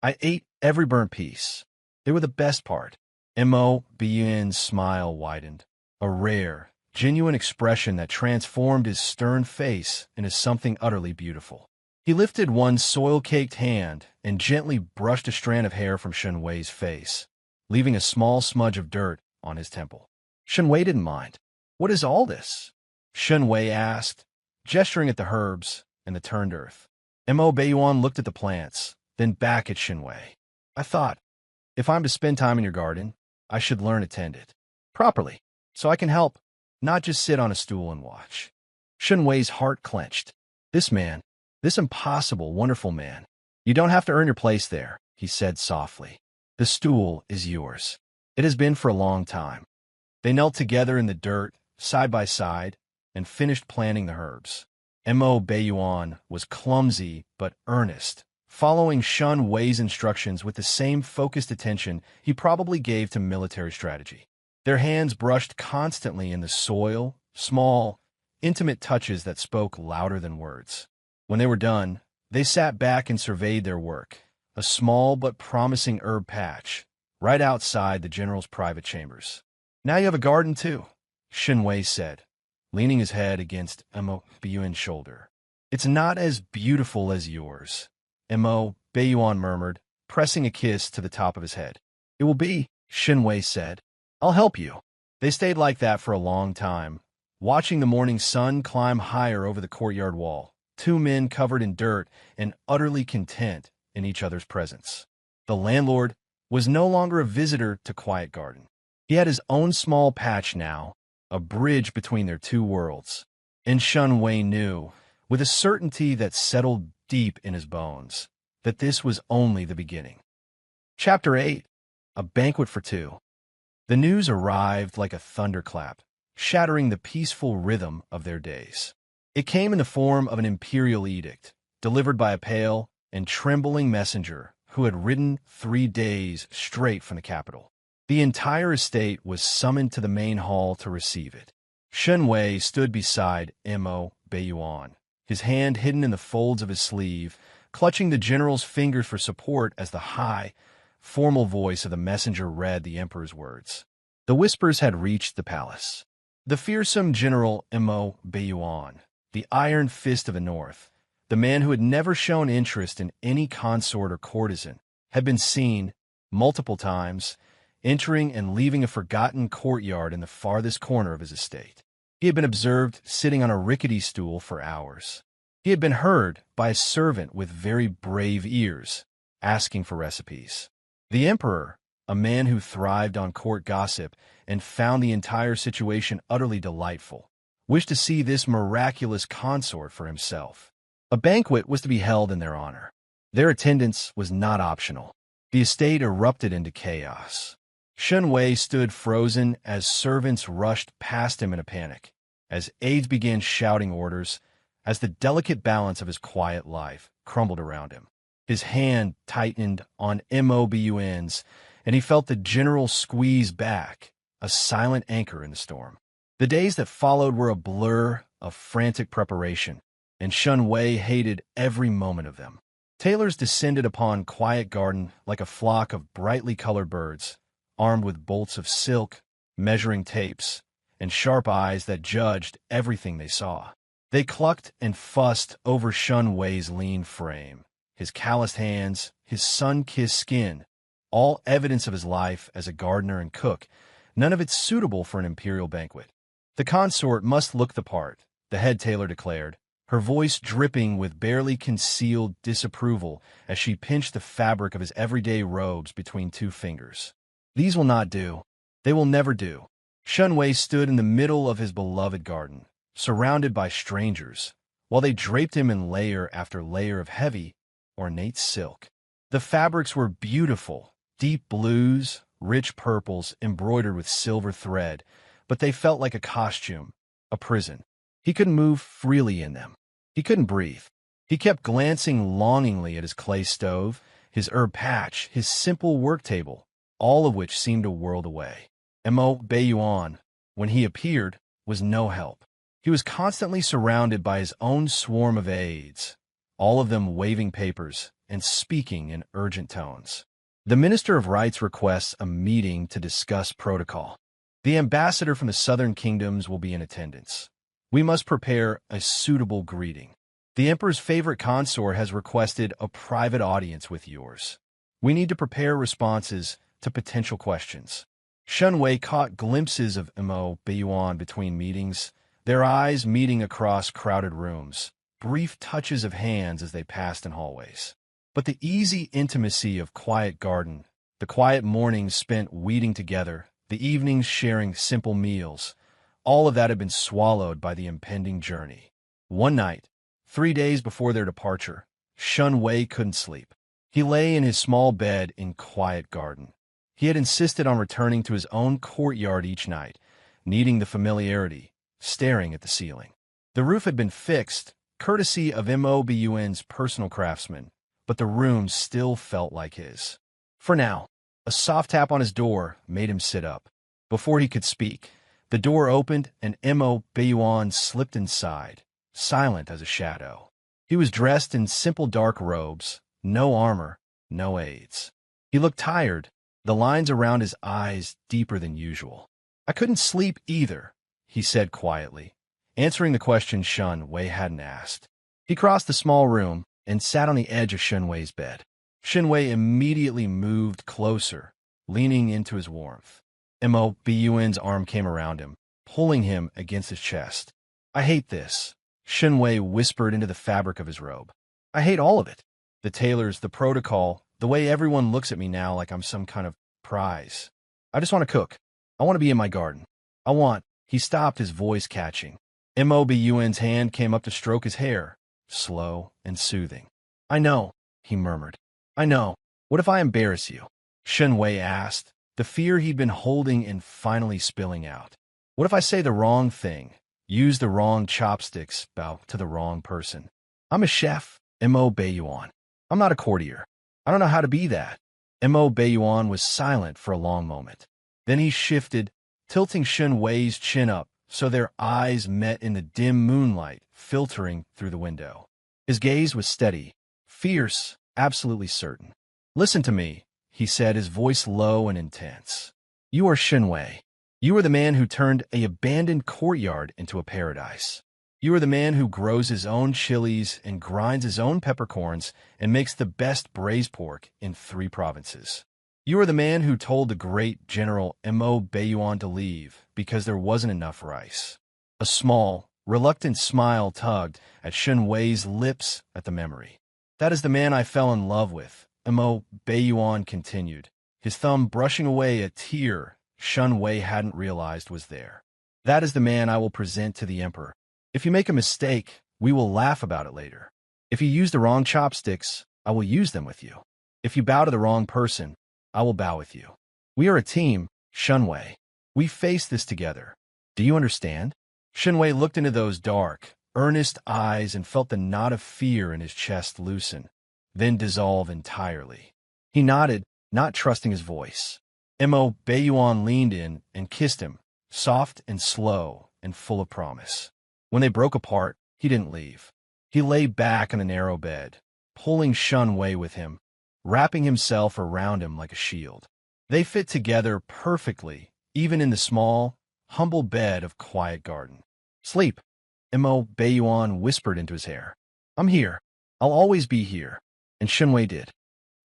"I ate every burnt piece. They were the best part." Mo Beiyuan's smile widened, a rare, genuine expression that transformed his stern face into something utterly beautiful. He lifted one soil-caked hand and gently brushed a strand of hair from Shenwei's face, leaving a small smudge of dirt on his temple. Shenwei didn't mind. "What is all this?" Shenwei asked, gesturing at the herbs and the turned earth. Mo Beiyuan looked at the plants, then back at Shenwei. "I thought, if I'm to spend time in your garden, I should learn to tend it properly, so I can help, not just sit on a stool and watch." Shenwei's heart clenched. This man, This impossible, wonderful man. You don't have to earn your place there, he said softly. The stool is yours. It has been for a long time. They knelt together in the dirt, side by side, and finished planting the herbs. Mo Baiyuan was clumsy but earnest, following Shun Wei's instructions with the same focused attention he probably gave to military strategy. Their hands brushed constantly in the soil, small, intimate touches that spoke louder than words. When they were done, they sat back and surveyed their work, a small but promising herb patch, right outside the general's private chambers. Now you have a garden too, Shun Wei said, leaning his head against Mo Baiyuan's shoulder. It's not as beautiful as yours, Mo Baiyuan murmured, pressing a kiss to the top of his head. It will be, Shun Wei said. I'll help you. They stayed like that for a long time, watching the morning sun climb higher over the courtyard wall, two men covered in dirt and utterly content in each other's presence. The landlord was no longer a visitor to Quiet Garden. He had his own small patch now, a bridge between their two worlds. And Shun Wei knew, with a certainty that settled deep in his bones, that this was only the beginning. Chapter 8. A Banquet for Two. The news arrived like a thunderclap, shattering the peaceful rhythm of their days. It came in the form of an imperial edict, delivered by a pale and trembling messenger who had ridden 3 days straight from the capital. The entire estate was summoned to the main hall to receive it. Shun Wei stood beside Mo Baiyuan, his hand hidden in the folds of his sleeve, clutching the general's fingers for support as the high, formal voice of the messenger read the emperor's words. The whispers had reached the palace. The fearsome General Mo Baiyuan, the iron fist of the north, the man who had never shown interest in any consort or courtesan, had been seen, multiple times, entering and leaving a forgotten courtyard in the farthest corner of his estate. He had been observed sitting on a rickety stool for hours. He had been heard by a servant with very brave ears, asking for recipes. The emperor, a man who thrived on court gossip and found the entire situation utterly delightful, wished to see this miraculous consort for himself. A banquet was to be held in their honor. Their attendance was not optional. The estate erupted into chaos. Shun Wei stood frozen as servants rushed past him in a panic, as aides began shouting orders, as the delicate balance of his quiet life crumbled around him. His hand tightened on Mo Baiyuan's, and he felt the general squeeze back, a silent anchor in the storm. The days that followed were a blur of frantic preparation, and Shun Wei hated every moment of them. Tailors descended upon Quiet Garden like a flock of brightly colored birds, armed with bolts of silk, measuring tapes, and sharp eyes that judged everything they saw. They clucked and fussed over Shun Wei's lean frame, his calloused hands, his sun-kissed skin, all evidence of his life as a gardener and cook, none of it suitable for an imperial banquet. The consort must look the part, the head tailor declared, her voice dripping with barely concealed disapproval as she pinched the fabric of his everyday robes between 2 fingers. These will not do. They will never do. Shun Wei stood in the middle of his beloved garden, surrounded by strangers, while they draped him in layer after layer of heavy, ornate silk. The fabrics were beautiful, deep blues, rich purples embroidered with silver thread, but they felt like a costume, a prison. He couldn't move freely in them. He couldn't breathe. He kept glancing longingly at his clay stove, his herb patch, his simple work table, all of which seemed a world away. Mo Baiyuan, when he appeared, was no help. He was constantly surrounded by his own swarm of aides, all of them waving papers and speaking in urgent tones. The Minister of Rights requests a meeting to discuss protocol. The ambassador from the southern kingdoms will be in attendance. We must prepare a suitable greeting. The emperor's favorite consort has requested a private audience with yours. We need to prepare responses to potential questions. Shun Wei caught glimpses of Mo Baiyuan between meetings, their eyes meeting across crowded rooms, brief touches of hands as they passed in hallways. But the easy intimacy of Quiet Garden, the quiet mornings spent weeding together, the evenings sharing simple meals, all of that had been swallowed by the impending journey. One night, 3 days before their departure, Shun Wei couldn't sleep. He lay in his small bed in quiet garden. He had insisted on returning to his own courtyard each night, needing the familiarity, staring at the ceiling. The roof had been fixed, courtesy of Mobun's personal craftsman, but the room still felt like his. For now, a soft tap on his door made him sit up. Before he could speak, the door opened and Mobun slipped inside, silent as a shadow. He was dressed in simple dark robes, no armor, no aids. He looked tired, the lines around his eyes deeper than usual. "I couldn't sleep either," he said quietly, answering the question Shun Wei hadn't asked. He crossed the small room and sat on the edge of Shun Wei's bed. Shun Wei immediately moved closer, leaning into his warmth. Mobun's arm came around him, pulling him against his chest. "I hate this," Shun Wei whispered into the fabric of his robe. "I hate all of it. The tailors, the protocol, the way everyone looks at me now like I'm some kind of prize. I just want to cook. I want to be in my garden. I want—" He stopped, his voice catching. Mobun's hand came up to stroke his hair, slow and soothing. "I know," he murmured. "I know. What if I embarrass you?" Shun Wei asked, the fear he'd been holding in finally spilling out. "What if I say the wrong thing, use the wrong chopsticks, bow to the wrong person? I'm a chef, Mobun. I'm not a courtier. I don't know how to be that." Mobun was silent for a long moment. Then he shifted, tilting Shun Wei's chin up so their eyes met in the dim moonlight filtering through the window. His gaze was steady, fierce, absolutely certain. "Listen to me," he said, his voice low and intense. "You are Shun Wei. You are the man who turned an abandoned courtyard into a paradise. You are the man who grows his own chilies and grinds his own peppercorns and makes the best braised pork in 3 provinces. You are the man who told the great General Mobun to leave because there wasn't enough rice." A small, reluctant smile tugged at Shun Wei's lips at the memory. "That is the man I fell in love with," Mobun continued, his thumb brushing away a tear Shun Wei hadn't realized was there. "That is the man I will present to the Emperor. If you make a mistake, we will laugh about it later. If you use the wrong chopsticks, I will use them with you. If you bow to the wrong person, I will bow with you. We are a team, Shun Wei. We face this together. Do you understand?" Shun Wei looked into those dark, earnest eyes and felt the knot of fear in his chest loosen, then dissolve entirely. He nodded, not trusting his voice. Mobun leaned in and kissed him, soft and slow and full of promise. When they broke apart, he didn't leave. He lay back on the narrow bed, pulling Shun Wei with him, wrapping himself around him like a shield. They fit together perfectly, even in the small, humble bed of quiet garden. "Sleep," Mobun whispered into his hair. "I'm here. I'll always be here." And Shun Wei did.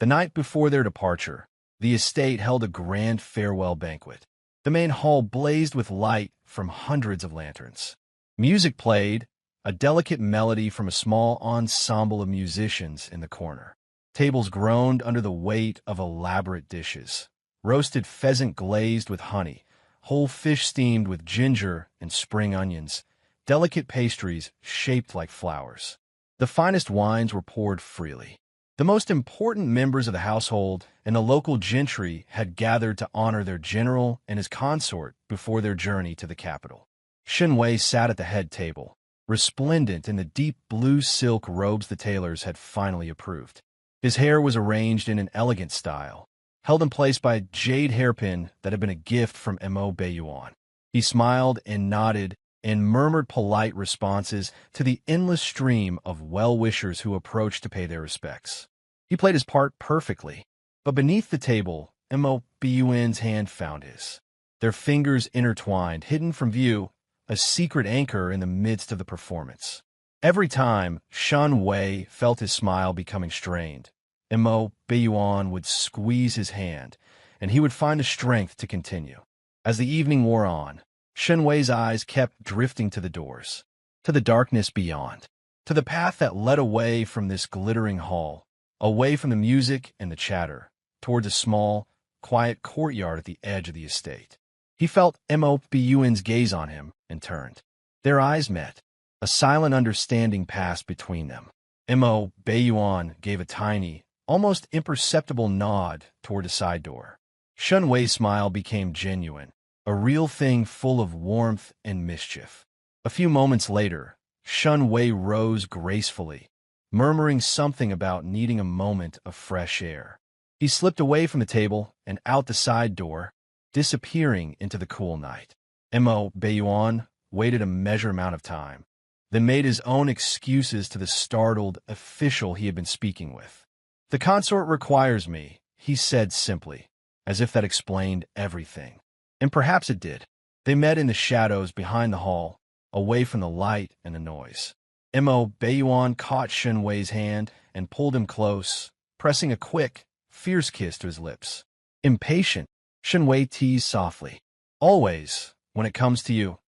The night before their departure, the estate held a grand farewell banquet. The main hall blazed with light from hundreds of lanterns. Music played, a delicate melody from a small ensemble of musicians in the corner. Tables groaned under the weight of elaborate dishes. Roasted pheasant glazed with honey, whole fish steamed with ginger and spring onions, delicate pastries shaped like flowers. The finest wines were poured freely. The most important members of the household and the local gentry had gathered to honor their general and his consort before their journey to the capital. Shun Wei sat at the head table, resplendent in the deep blue silk robes the tailors had finally approved. His hair was arranged in an elegant style, held in place by a jade hairpin that had been a gift from Mobun. He smiled and nodded and murmured polite responses to the endless stream of well-wishers who approached to pay their respects. He played his part perfectly, but beneath the table, Mobun's hand found his. Their fingers intertwined, hidden from view, a secret anchor in the midst of the performance. Every time Shun Wei felt his smile becoming strained, Mobun would squeeze his hand, and he would find the strength to continue. As the evening wore on, Shun Wei's eyes kept drifting to the doors, to the darkness beyond, to the path that led away from this glittering hall, away from the music and the chatter, towards a small, quiet courtyard at the edge of the estate. He felt Mobun's gaze on him and turned. Their eyes met. A silent understanding passed between them. Mo Beiyuan gave a tiny, almost imperceptible nod toward a side door. Shun Wei's smile became genuine, a real thing full of warmth and mischief. A few moments later, Shun Wei rose gracefully, murmuring something about needing a moment of fresh air. He slipped away from the table and out the side door, disappearing into the cool night. Mo Beiyuan waited a measured amount of time, then made his own excuses to the startled official he had been speaking with. "The consort requires me," he said simply, as if that explained everything. And perhaps it did. They met in the shadows behind the hall, away from the light and the noise. Mo Beiyuan caught Shun Wei's hand and pulled him close, pressing a quick, fierce kiss to his lips. "Impatient," Shun Wei teased softly. "Always, when it comes to you,"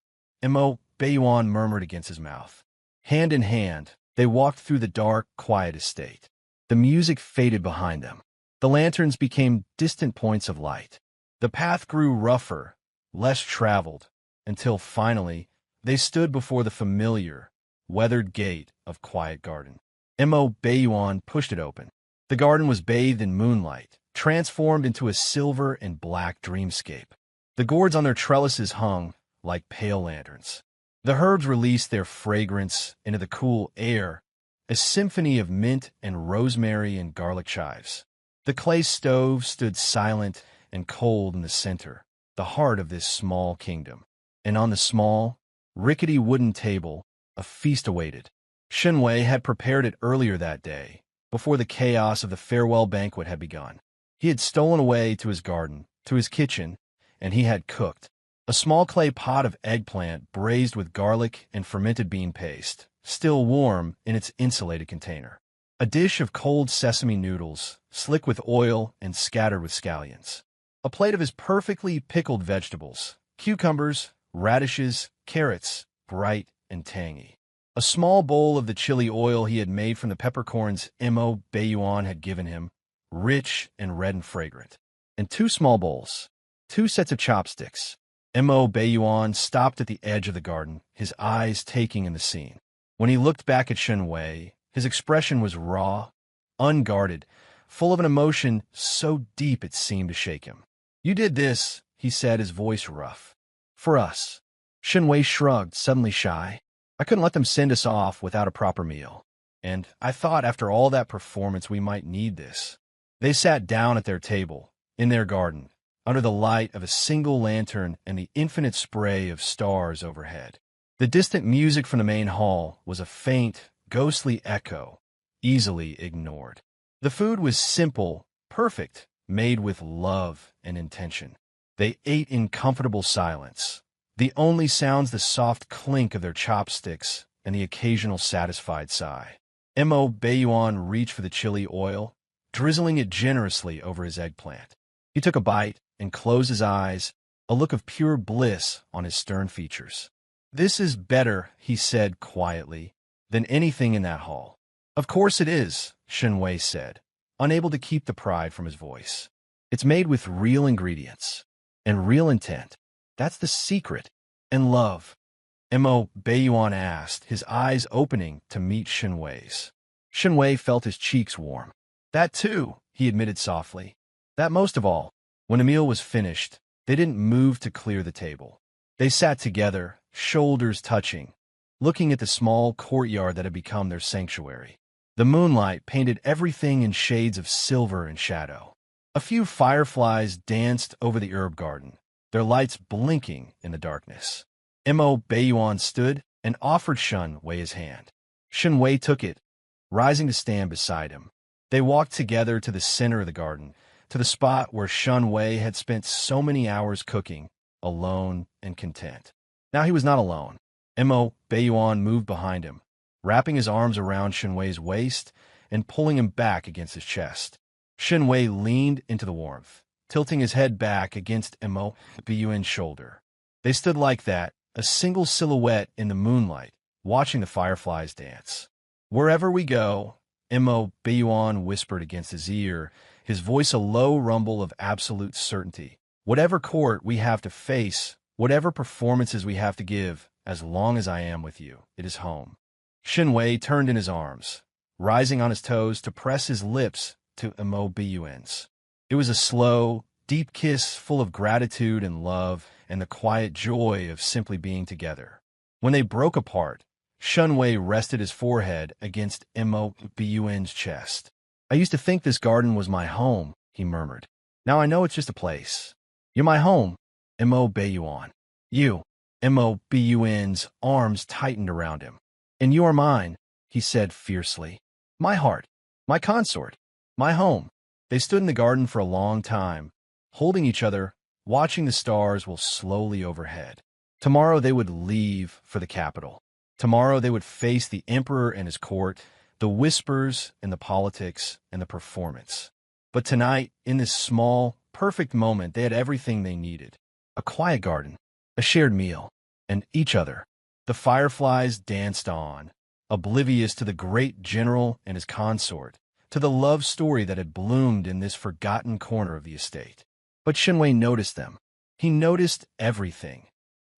Mo Beiyuan murmured against his mouth. Hand in hand, they walked through the dark, quiet estate. The music faded behind them. The lanterns became distant points of light. The path grew rougher, less traveled, until finally they stood before the familiar, weathered gate of Quiet Garden. Mo Beiyuan pushed it open. The garden was bathed in moonlight, transformed into a silver and black dreamscape. The gourds on their trellises hung like pale lanterns. The herbs released their fragrance into the cool air, a symphony of mint and rosemary and garlic chives. The clay stove stood silent and cold in the center, the heart of this small kingdom. And on the small, rickety wooden table, a feast awaited. Shun Wei had prepared it earlier that day, before the chaos of the farewell banquet had begun. He had stolen away to his garden, to his kitchen, and he had cooked. A small clay pot of eggplant braised with garlic and fermented bean paste, still warm in its insulated container. A dish of cold sesame noodles, slick with oil and scattered with scallions. A plate of his perfectly pickled vegetables, cucumbers, radishes, carrots, bright and tangy. A small bowl of the chili oil he had made from the peppercorns Mo Beiyuan had given him, rich and red and fragrant. And 2 small bowls, 2 sets of chopsticks. Mo Beiyuan stopped at the edge of the garden, his eyes taking in the scene. When he looked back at Shun Wei, his expression was raw, unguarded, full of an emotion so deep it seemed to shake him. "You did this," he said, his voice rough. "For us." Shun Wei shrugged, suddenly shy. "I couldn't let them send us off without a proper meal. And I thought after all that performance we might need this." They sat down at their table, in their garden, under the light of a single lantern and the infinite spray of stars overhead. The distant music from the main hall was a faint, ghostly echo, easily ignored. The food was simple, perfect, made with love and intention. They ate in comfortable silence, the only sounds the soft clink of their chopsticks and the occasional satisfied sigh. Mo Beiyuan reached for the chili oil, drizzling it generously over his eggplant. He took a bite and closed his eyes, a look of pure bliss on his stern features. "This is better," he said quietly, "than anything in that hall." "Of course it is," Shun Wei said, unable to keep the pride from his voice. "It's made with real ingredients and real intent. That's the secret. And love." Mo Beiyuan asked, his eyes opening to meet Shun Wei's. Shun Wei felt his cheeks warm. "That too," he admitted softly. "That most of all." When the meal was finished, they didn't move to clear the table. They sat together, shoulders touching, looking at the small courtyard that had become their sanctuary. The moonlight painted everything in shades of silver and shadow. A few fireflies danced over the herb garden, their lights blinking in the darkness. Mo Beiyuan stood and offered Shun Wei his hand. Shun Wei took it, rising to stand beside him. They walked together to the center of the garden, to the spot where Shun Wei had spent so many hours cooking, alone and content. Now he was not alone. Mo Beiyuan moved behind him, wrapping his arms around Shun Wei's waist and pulling him back against his chest. Shun Wei leaned into the warmth, tilting his head back against Mo Beiyuan's shoulder. They stood like that, a single silhouette in the moonlight, watching the fireflies dance. "Wherever we go," Mo Beiyuan whispered against his ear, his voice a low rumble of absolute certainty. "Whatever court we have to face, whatever performances we have to give, as long as I am with you, it is home. Shinwei turned in his arms, rising on his toes to press his lips to Imo-Buyuan's. It was a slow, deep kiss full of gratitude and love and the quiet joy of simply being together. When they broke apart, Shinwei rested his forehead against Imo-Buyuan's chest. I used to think this garden was my home, he murmured. Now I know it's just a place. You're my home, Imo-Buyuan. You. Imo-Buyuan's arms tightened around him. And you are mine, he said fiercely. My heart, my consort, my home. They stood in the garden for a long time, holding each other, watching the stars roll slowly overhead. Tomorrow they would leave for the capital. Tomorrow they would face the emperor and his court, the whispers and the politics and the performance. But tonight, in this small, perfect moment, they had everything they needed. A quiet garden, a shared meal, and each other. The fireflies danced on, oblivious to the great general and his consort, to the love story that had bloomed in this forgotten corner of the estate. But Shinwei noticed them. He noticed everything.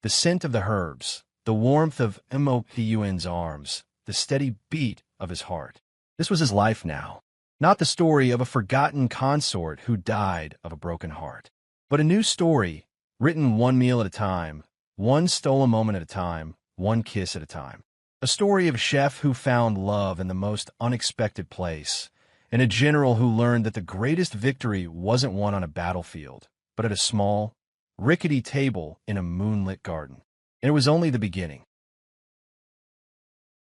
The scent of the herbs, the warmth of Imo-Buyuan's arms, the steady beat of his heart. This was his life now. Not the story of a forgotten consort who died of a broken heart, but a new story, written one meal at a time, one stolen moment at a time, one kiss at a time. A story of a chef who found love in the most unexpected place, and a general who learned that the greatest victory wasn't won on a battlefield, but at a small, rickety table in a moonlit garden. And it was only the beginning.